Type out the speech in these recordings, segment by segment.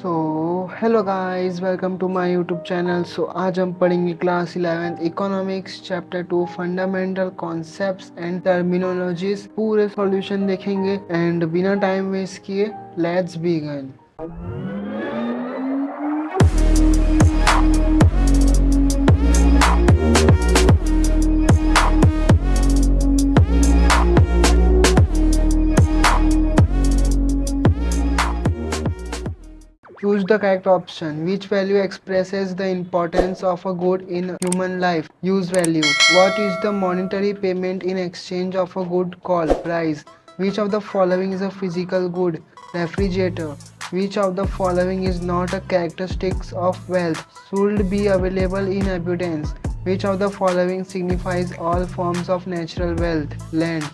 Hello guys, welcome to my YouTube channel. आज हम पढ़ेंगे class 11th economics chapter 2 fundamental concepts and terminologies पूरे solution देखेंगे and बिना टाइम वेस्ट किए let's begin. Choose the correct option. Which value expresses the importance of a good in human life? Use value. What is the monetary payment in exchange of a good called price? Which of the following is a physical good? Refrigerator. Which of the following is not a characteristic of wealth? Should be available in abundance. Which of the following signifies all forms of natural wealth? Land.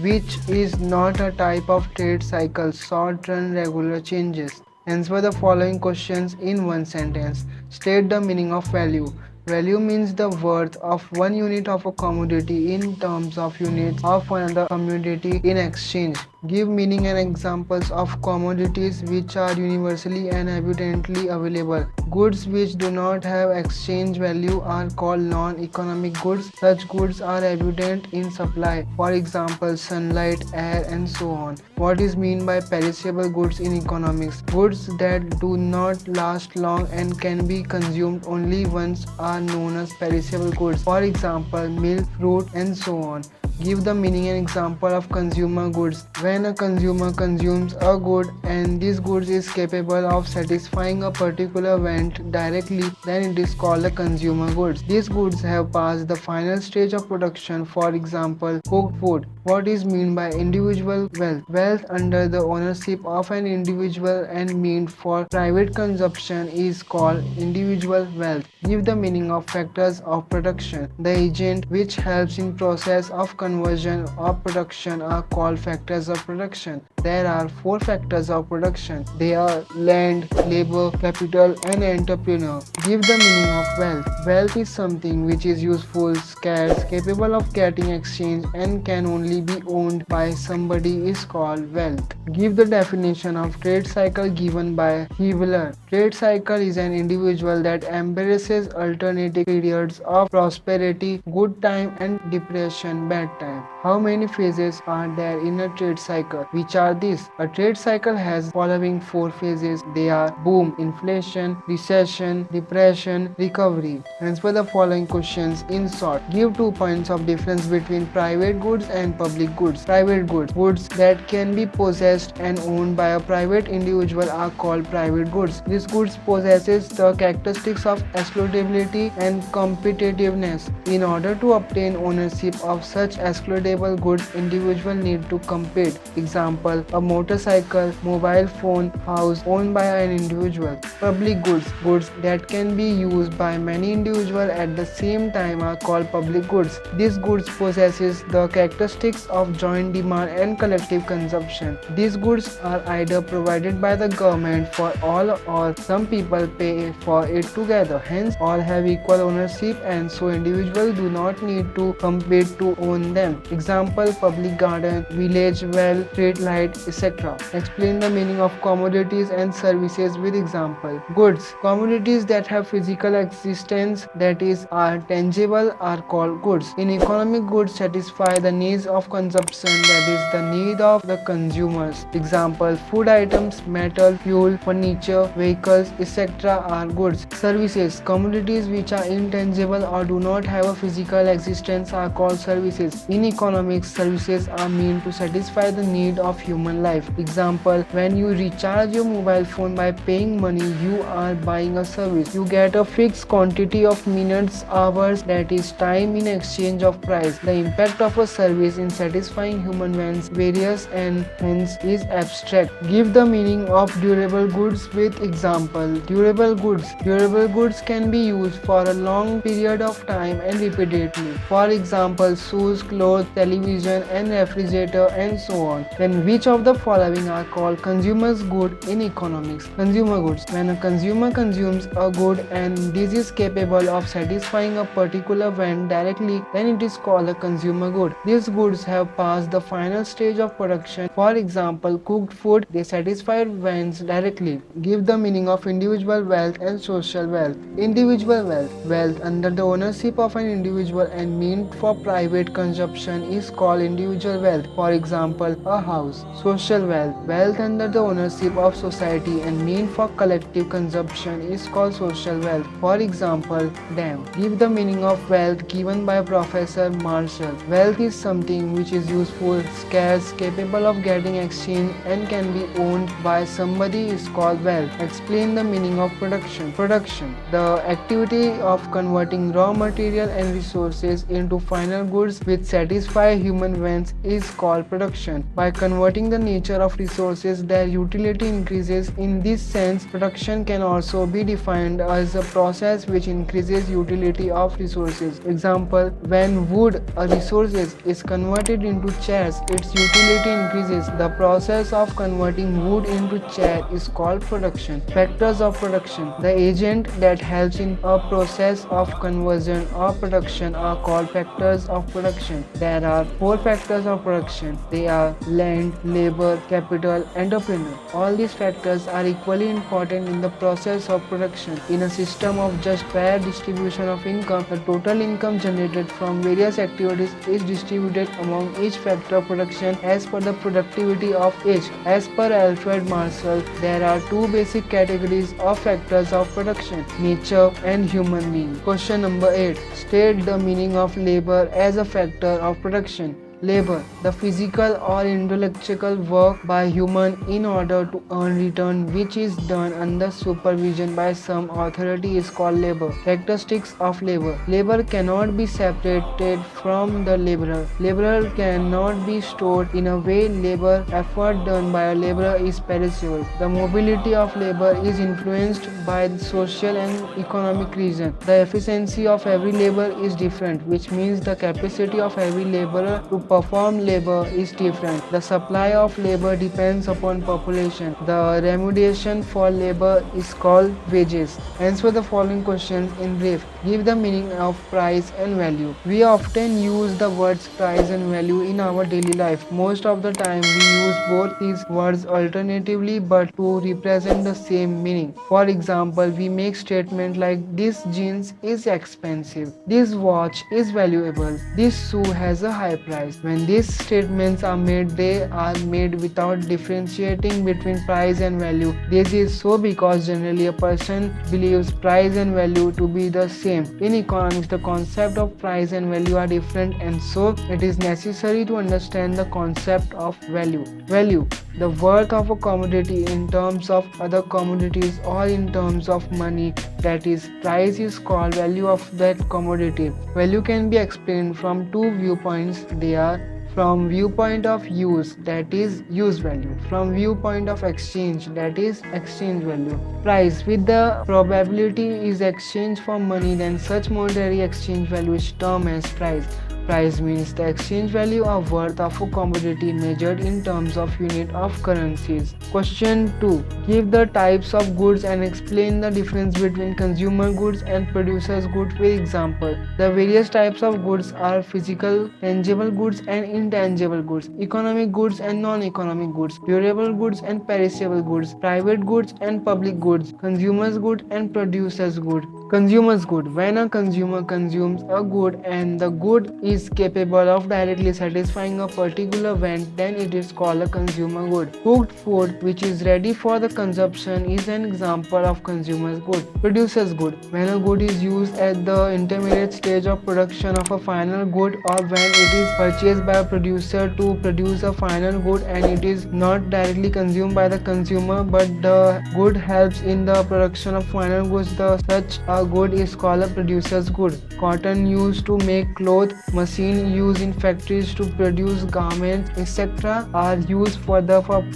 Which is not a type of trade cycle? Short-run regular changes. Answer the following questions in one sentence. State the meaning of value. Value means the worth of one unit of a commodity in terms of units of another commodity in exchange. Give meaning and examples of commodities which are universally and abundantly available. Goods which do not have exchange value are called non-economic goods. Such goods are abundant in supply. For example, sunlight, air, and so on. What is meant by perishable goods in economics? Goods that do not last long and can be consumed only once are known as perishable goods. For example, milk, fruit, and so on. Give the meaning and example of consumer goods. When a consumer consumes a good and this good is capable of satisfying a particular want directly, then it is called a consumer goods. These goods have passed the final stage of production. For example, cooked food. What is meant by individual wealth? Wealth under the ownership of an individual and meant for private consumption is called individual wealth. Give the meaning of factors of production. The agent which helps in process of conversion or production are called factors of production. There are 4 factors of production. They are land, labor, capital, and entrepreneur. Give the meaning of wealth. Wealth is something which is useful, scarce, capable of getting exchange, and can only be owned by somebody is called wealth. Give the definition of trade cycle given by Hewler. Trade cycle is an individual that embraces alternating periods of prosperity, good time, and depression, bad time. How many phases are there in a trade cycle? Which are these? A trade cycle has following 4 phases. They are boom, inflation, recession, depression, recovery. Answer the following questions in short. Give 2 points of difference between private goods and public goods. Private goods. Goods that can be possessed and owned by a private individual are called private goods. These goods possesses the characteristics of exploitability and competitiveness. In order to obtain ownership of such exploitable goods, individuals need to compete. Example, a motorcycle, mobile phone, house owned by an individual. Public goods. Goods that can be used by many individuals at the same time are called public goods. These goods possesses the characteristics of joint demand and collective consumption. These goods are either provided by the government for all or some people pay for it together. Hence, all have equal ownership and so individuals do not need to compete to own them. Example, public garden, village well, street light, etc. Explain the meaning of commodities and services with example. Goods. Commodities that have physical existence, that is, are tangible, are called goods. In economic, goods satisfy the needs of consumption, that is, the need of the consumers. Example, food items, metal, fuel, furniture, vehicles, etc. are goods. Services. Commodities which are intangible or do not have a physical existence are called services. In economics, services are meant to satisfy the need of human life. Example, when you recharge your mobile phone by paying money, you are buying a service. You get a fixed quantity of minutes, hours, that is time in exchange of price. The impact of a service in satisfying human wants various and hence is abstract. Give the meaning of durable goods with example. Durable goods. Durable goods can be used for a long period of time and repeatedly. For example, shoes, clothes, television and refrigerator and so on. Then which of the following are called consumers good in economics? Consumer goods. When a consumer consumes a good and this is capable of satisfying a particular want directly, then it is called a consumer good. These goods have passed the final stage of production. For example, cooked food, they satisfy wants directly. Give the meaning of individual wealth and social wealth. Individual wealth. Wealth under the ownership of an individual and meant for private consumption is called individual wealth. For example, a house. Social wealth. Wealth under the ownership of society and meant for collective consumption is called social wealth. For example, dam. Give the meaning of wealth given by Professor Marshall. Wealth is something which is useful, scarce, capable of getting exchanged and can be owned by somebody is called wealth. Explain the meaning of production. Production. The activity of converting raw material and resources into final goods which satisfy human wants is called production. By converting the nature of resources, their utility increases. In this sense, production can also be defined as a process which increases utility of resources. Example, when wood, a resource, is converted into chairs, its utility increases. The process of converting wood into chair is called production. Factors of production. The agent that helps in a process of conversion or production are called factors of production. There are 4 factors of production. They are land, labor, capital, entrepreneur. All these factors are equally important in the process of production. In a system of just fair distribution of income, the total income generated from various activities is distributed among each factor of production as per the productivity of each. As per Alfred Marshall, there are 2 basic categories of factors of production: nature and human being. Question number 8. State the meaning of labor as a factor of production. Labor, the physical or intellectual work by human in order to earn return which is done under supervision by some authority is called labor. Characteristics of labor. Labor cannot be separated from the laborer. Laborer cannot be stored in a way. Labor effort done by a laborer is perishable. The mobility of labor is influenced by the social and economic reason. The efficiency of every labor is different, which means the capacity of every laborer to perform labor is different. The supply of labor depends upon population. The remuneration for labor is called wages. Answer the following questions in brief. Give the meaning of price and value. We often use the words price and value in our daily life. Most of the time we use both these words alternatively but to represent the same meaning. For example, we make statements like this jeans is expensive, this watch is valuable, this shoe has a high price. When these statements are made, they are made without differentiating between price and value. This is so because generally a person believes price and value to be the same. In economics, the concept of price and value are different, and so it is necessary to understand the concept of value. Value, the worth of a commodity in terms of other commodities or in terms of money, that is, price is called value of that commodity. Value can be explained from 2 viewpoints. They are from viewpoint of use, that is use value, from viewpoint of exchange, that is exchange value. Price, with the probability is exchanged for money, then such monetary exchange value is termed as price. Price means the exchange value or worth of a commodity measured in terms of unit of currencies. Question 2. Give the types of goods and explain the difference between consumer goods and producers goods with example. The various types of goods are physical, tangible goods and intangible goods, economic goods and non-economic goods, durable goods and perishable goods, private goods and public goods, consumers good and producers good. Consumer's good. When a consumer consumes a good and the good is capable of directly satisfying a particular want, then it is called a consumer good. Cooked food which is ready for the consumption is an example of consumer's good. Producer's good. When a good is used at the intermediate stage of production of a final good, or when it is purchased by a producer to produce a final good and it is not directly consumed by the consumer but the good helps in the production of final goods, such a good is called a producer's good. Cotton used to make cloth, machine used in factories to produce garments, etc. are used for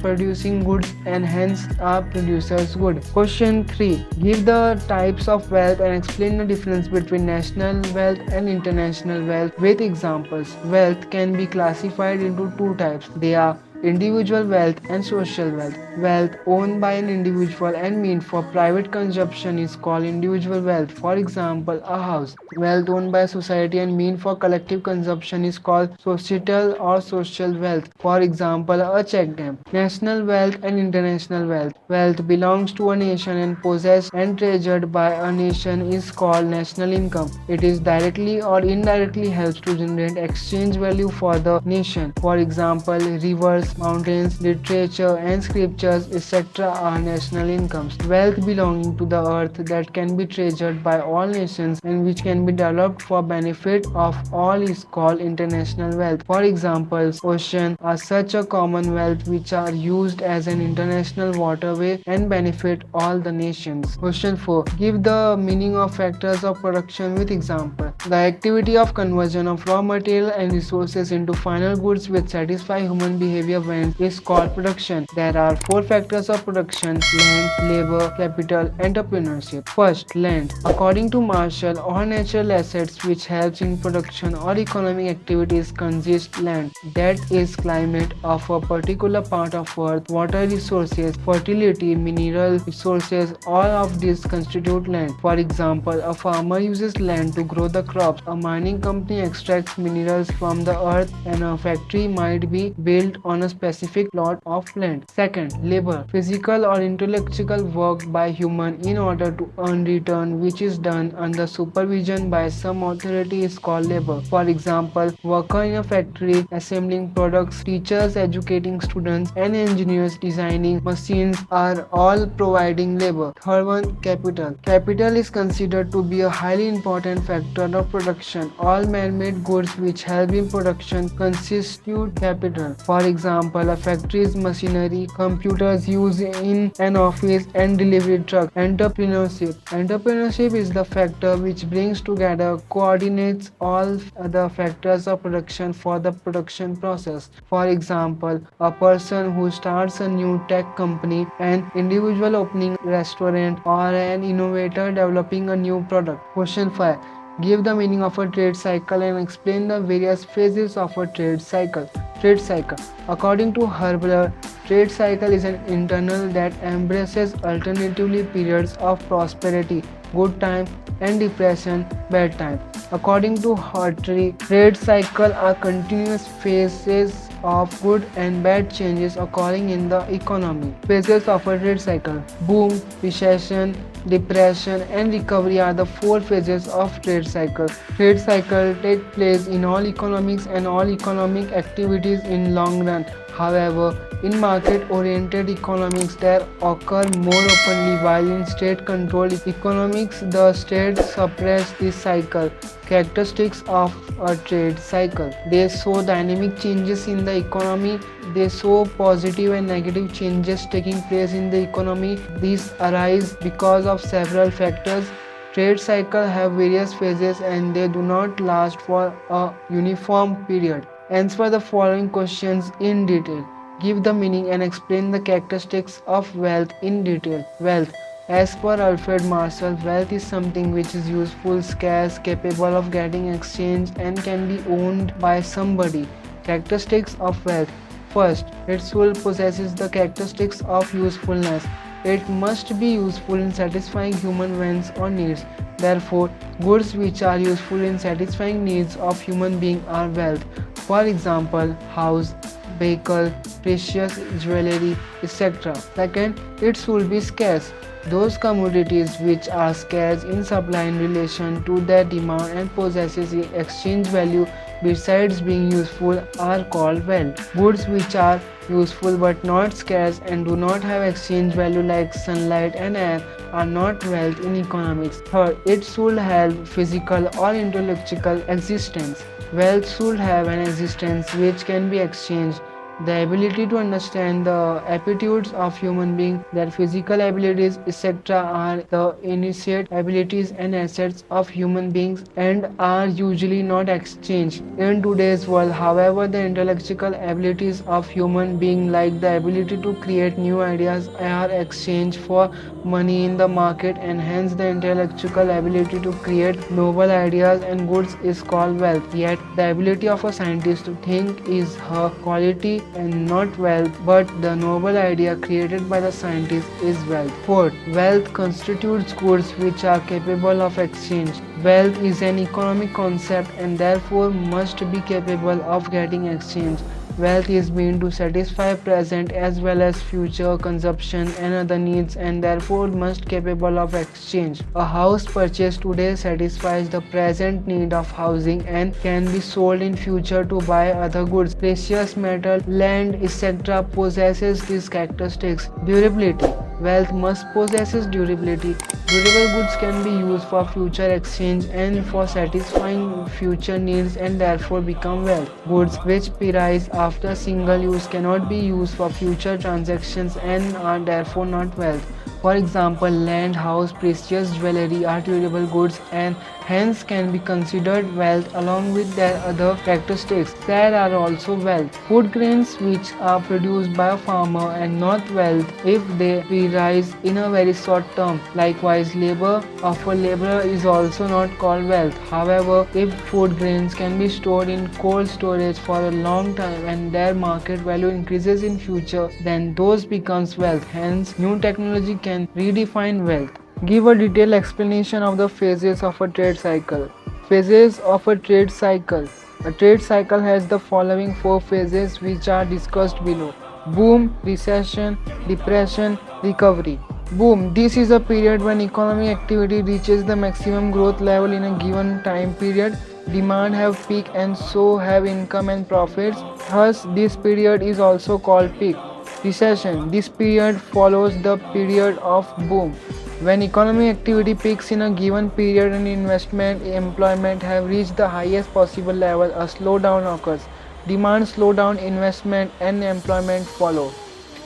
producing goods and hence are producers good. Question 3. Give the types of wealth and explain the difference between national wealth and international wealth with examples. Wealth can be classified into two types. They are individual wealth and social wealth. Wealth owned by an individual and meant for private consumption is called individual wealth. For example, a house. Wealth owned by society and meant for collective consumption is called societal or social wealth. For example, a check dam. National wealth and international wealth. Wealth belongs to a nation and possessed and treasured by a nation is called national income. It is directly or indirectly helps to generate exchange value for the nation. For example, rivers, mountains, literature and scriptures etc. are national incomes. Wealth belonging to the earth that can be treasured by all nations and which can be developed for benefit of all is called international wealth. For example, oceans are such a commonwealth which are used as an international waterway and benefit all the nations. Question 4. Give the meaning of factors of production with example. The activity of conversion of raw material and resources into final goods which satisfy human behavior is called production. There are four factors of production: land, labor, capital, entrepreneurship. First, land. According to Marshall, all natural assets which helps in production or economic activities consist land. That is climate of a particular part of earth, water resources, fertility, mineral resources, all of these constitute land. For example, a farmer uses land to grow the crops, a mining company extracts minerals from the earth, and a factory might be built on a specific plot of land. Second, labor. Physical or intellectual work by human in order to earn return which is done under supervision by some authority is called labor. For example, worker in a factory assembling products, teachers educating students, and engineers designing machines are all providing labor. Third one, capital. Capital is considered to be a highly important factor of production. All man-made goods which help in production constitute capital. For example, a factory's machinery, computers used in an office, and delivery truck. Entrepreneurship. Entrepreneurship is the factor which brings together, coordinates all other factors of production for the production process. For example, a person who starts a new tech company, an individual opening a restaurant, or an innovator developing a new product. Question 5. Give the meaning of a trade cycle and explain the various phases of a trade cycle. Trade cycle. According to Herbler, trade cycle is an internal that embraces alternatively periods of prosperity, good time, and depression, bad time. According to Hartree, trade cycle are continuous phases of good and bad changes occurring in the economy. Phases of a trade cycle: boom, recession, depression, and recovery are the four phases of trade cycle. Trade cycle take place in all economics and all economic activities in long run. However, in market-oriented economics, they occur more openly, while in state-controlled economics, the state suppresses this cycle. Characteristics of a trade cycle: they show dynamic changes in the economy. They show positive and negative changes taking place in the economy. These arise because of several factors. Trade cycles have various phases and they do not last for a uniform period. Answer the following questions in detail. Give the meaning and explain the characteristics of wealth in detail. Wealth. As per Alfred Marshall, wealth is something which is useful, scarce, capable of getting exchanged, and can be owned by somebody. Characteristics of wealth. First, its soul possesses the characteristics of usefulness. It must be useful in satisfying human wants or needs. Therefore, goods which are useful in satisfying needs of human beings are wealth. For example, house, vehicle, precious jewelry, etc. Second, it should be scarce. Those commodities which are scarce in supply in relation to their demand and possesses exchange value besides being useful are called wealth. Goods which are useful but not scarce and do not have exchange value like sunlight and air are not wealth in economics. Third, it should have physical or intellectual existence. Wealth should have an existence which can be exchanged. The ability to understand the aptitudes of human beings, their physical abilities, etc. are the innate abilities and assets of human beings and are usually not exchanged. In today's world, however, the intellectual abilities of human beings like the ability to create new ideas are exchanged for money in the market, and hence the intellectual ability to create novel ideas and goods is called wealth. Yet the ability of a scientist to think is her quality and not wealth, but the noble idea created by the scientist is wealth. Fourth, wealth constitutes goods which are capable of exchange. Wealth is an economic concept and therefore must be capable of getting exchanged. Wealth is meant to satisfy present as well as future consumption and other needs, and therefore must capable of exchange. A house purchased today satisfies the present need of housing and can be sold in future to buy other goods. Precious metal, land, etc. possesses these characteristics. Durability. Wealth must possesses durability. Durable goods can be used for future exchange and for satisfying future needs and therefore become wealth. Goods which perish after single use cannot be used for future transactions and are therefore not wealth. For example, land, house, precious jewelry are durable goods and hence can be considered wealth along with their other characteristics. There are also wealth. Food grains which are produced by a farmer and not wealth if they rise in a very short term. Likewise, labor of a laborer is also not called wealth. However, if food grains can be stored in cold storage for a long time and their market value increases in future, then those becomes wealth. Hence, new technology can redefine wealth. Give a detailed explanation of the phases of a trade cycle. Phases of a trade cycle. A trade cycle has the following four phases which are discussed below. Boom, recession, depression, recovery. Boom. This is a period when economic activity reaches the maximum growth level in a given time period. Demand have peak and so have income and profits. Thus, this period is also called peak. Recession. This period follows the period of boom. When economic activity peaks in a given period and investment employment have reached the highest possible level, a slowdown occurs. Demand slowdown, investment and employment follow.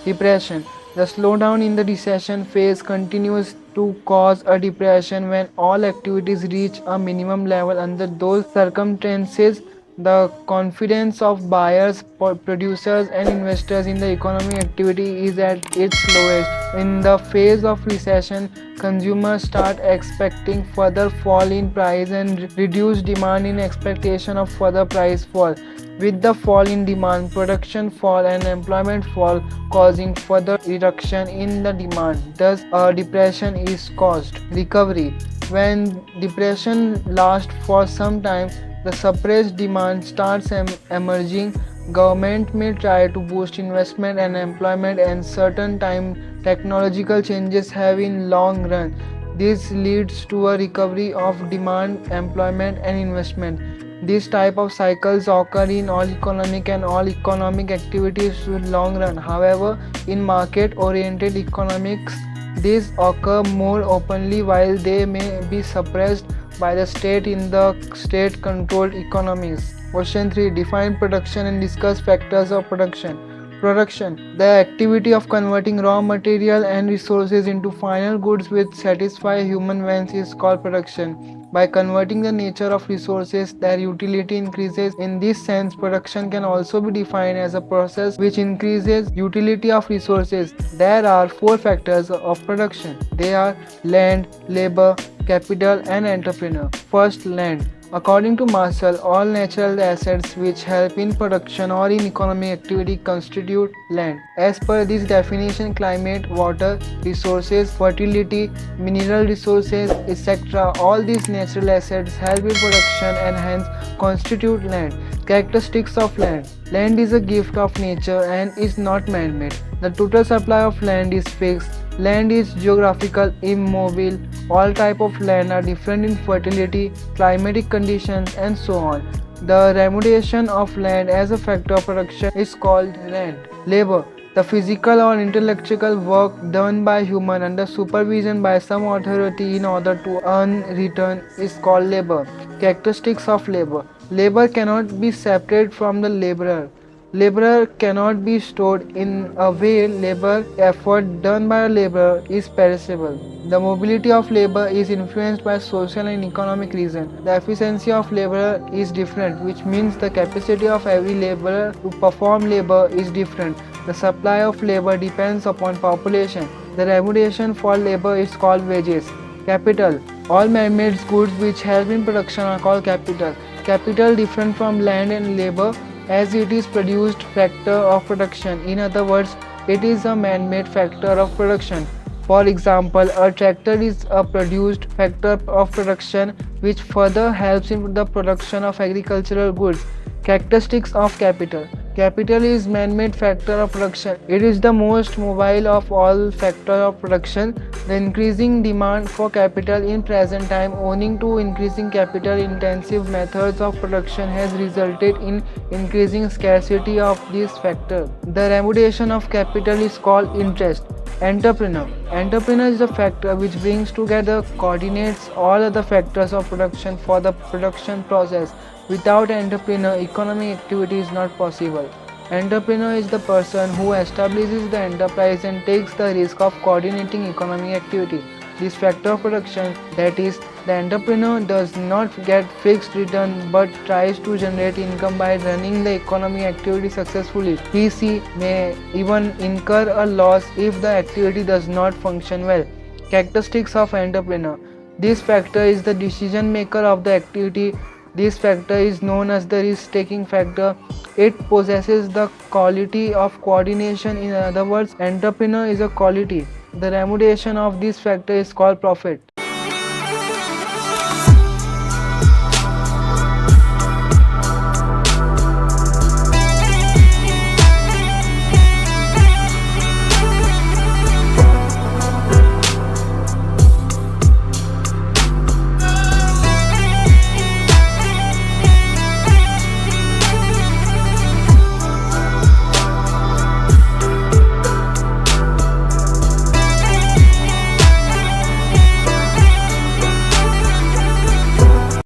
Depression. The slowdown in the recession phase continues to cause a depression when all activities reach a minimum level. Under those circumstances, the confidence of buyers, producers, and investors in the economic activity is at its lowest. In the phase of recession, consumers start expecting further fall in price and reduced demand in expectation of further price fall. With the fall in demand, production fall and employment fall, causing further reduction in the demand. Thus, a depression is caused. Recovery. When depression lasts for some time, the suppressed demand starts emerging. Government may try to boost investment and employment, and certain time technological changes have in long run. This leads to a recovery of demand, employment, and investment. These type of cycles occur in all economic and all economic activities in long run. However, in market-oriented economics, these occur more openly while they may be suppressed by the state in the state-controlled economies. Question 3. Define production and discuss factors of production. Production. The activity of converting raw material and resources into final goods which satisfy human wants is called production. By converting the nature of resources, their utility increases. In this sense, production can also be defined as a process which increases utility of resources. There are four factors of production. They are land, labor, capital, and entrepreneur. First, land. According to Marshall, all natural assets which help in production or in economic activity constitute land. As per this definition, climate, water, resources, fertility, mineral resources, etc. all these natural assets help in production and hence constitute land. Characteristics of land. Land is a gift of nature and is not man-made. The total supply of land is fixed. Land is geographical, immobile. All types of land are different in fertility, climatic conditions, and so on. The remuneration of land as a factor of production is called rent. Labor. The physical or intellectual work done by human under supervision by some authority in order to earn return is called labor. Characteristics of labor. Labor cannot be separate from the laborer. Laborer cannot be stored in a way labor effort done by a laborer is perishable. The mobility of labor is influenced by social and economic reasons. The efficiency of laborer is different, which means the capacity of every laborer to perform labor is different. The supply of labor depends upon population. The remuneration for labor is called wages. Capital. All man-made goods which help in production are called capital. Capital different from land and labor as it is produced factor of production. In other words, it is a man-made factor of production. For example, a tractor is a produced factor of production which further helps in the production of agricultural goods. Characteristics of capital. Capital is man-made factor of production. It is the most mobile of all factor of production. The increasing demand for capital in present time owing to increasing capital intensive methods of production has resulted in increasing scarcity of this factor. The remuneration of capital is called interest. Entrepreneur. Entrepreneur is a factor which brings together, coordinates all other factors of production for the production process. Without entrepreneur, economic activity is not possible. Entrepreneur is the person who establishes the enterprise and takes the risk of coordinating economic activity. This factor of production, that is, the entrepreneur does not get fixed return but tries to generate income by running the economic activity successfully. He may even incur a loss if the activity does not function well. Characteristics of entrepreneur. This factor is the decision maker of the activity. This factor is known as the risk taking factor. It possesses the quality of coordination. In other words, entrepreneur is a quality. The remuneration of this factor is called profit.